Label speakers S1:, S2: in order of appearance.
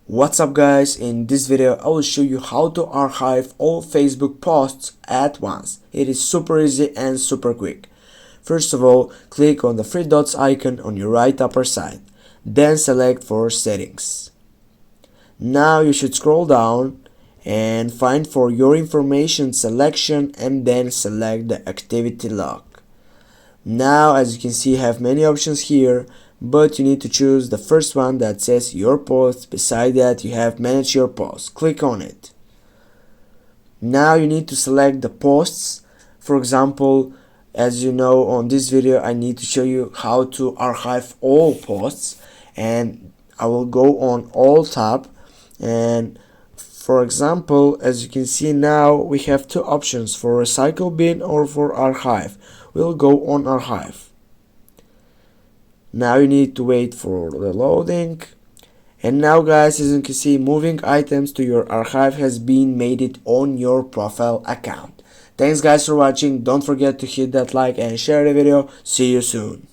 S1: What's up guys, in this video I will show you how to archive all Facebook posts at once. It is super easy and super quick. First of all, click on the three dots icon on your right upper side, then select for settings. Now you should scroll down and find for your information selection and then select the activity log. Now as you can see, you have many options here, but you need to choose the first one that says your posts. Beside that you have manage your posts. Click on it. Now you need to select the posts. For example, as you know, on this video I need to show you how to archive all posts, and I will go on all tab, and for example, as you can see, now we have two options, for recycle bin or for archive. We'll go on archive. Now you need to wait for the loading, and now guys, as you can see, moving items to your archive has been made it on your profile account. Thanks guys for watching. Don't forget to hit that like and share the video. See you soon.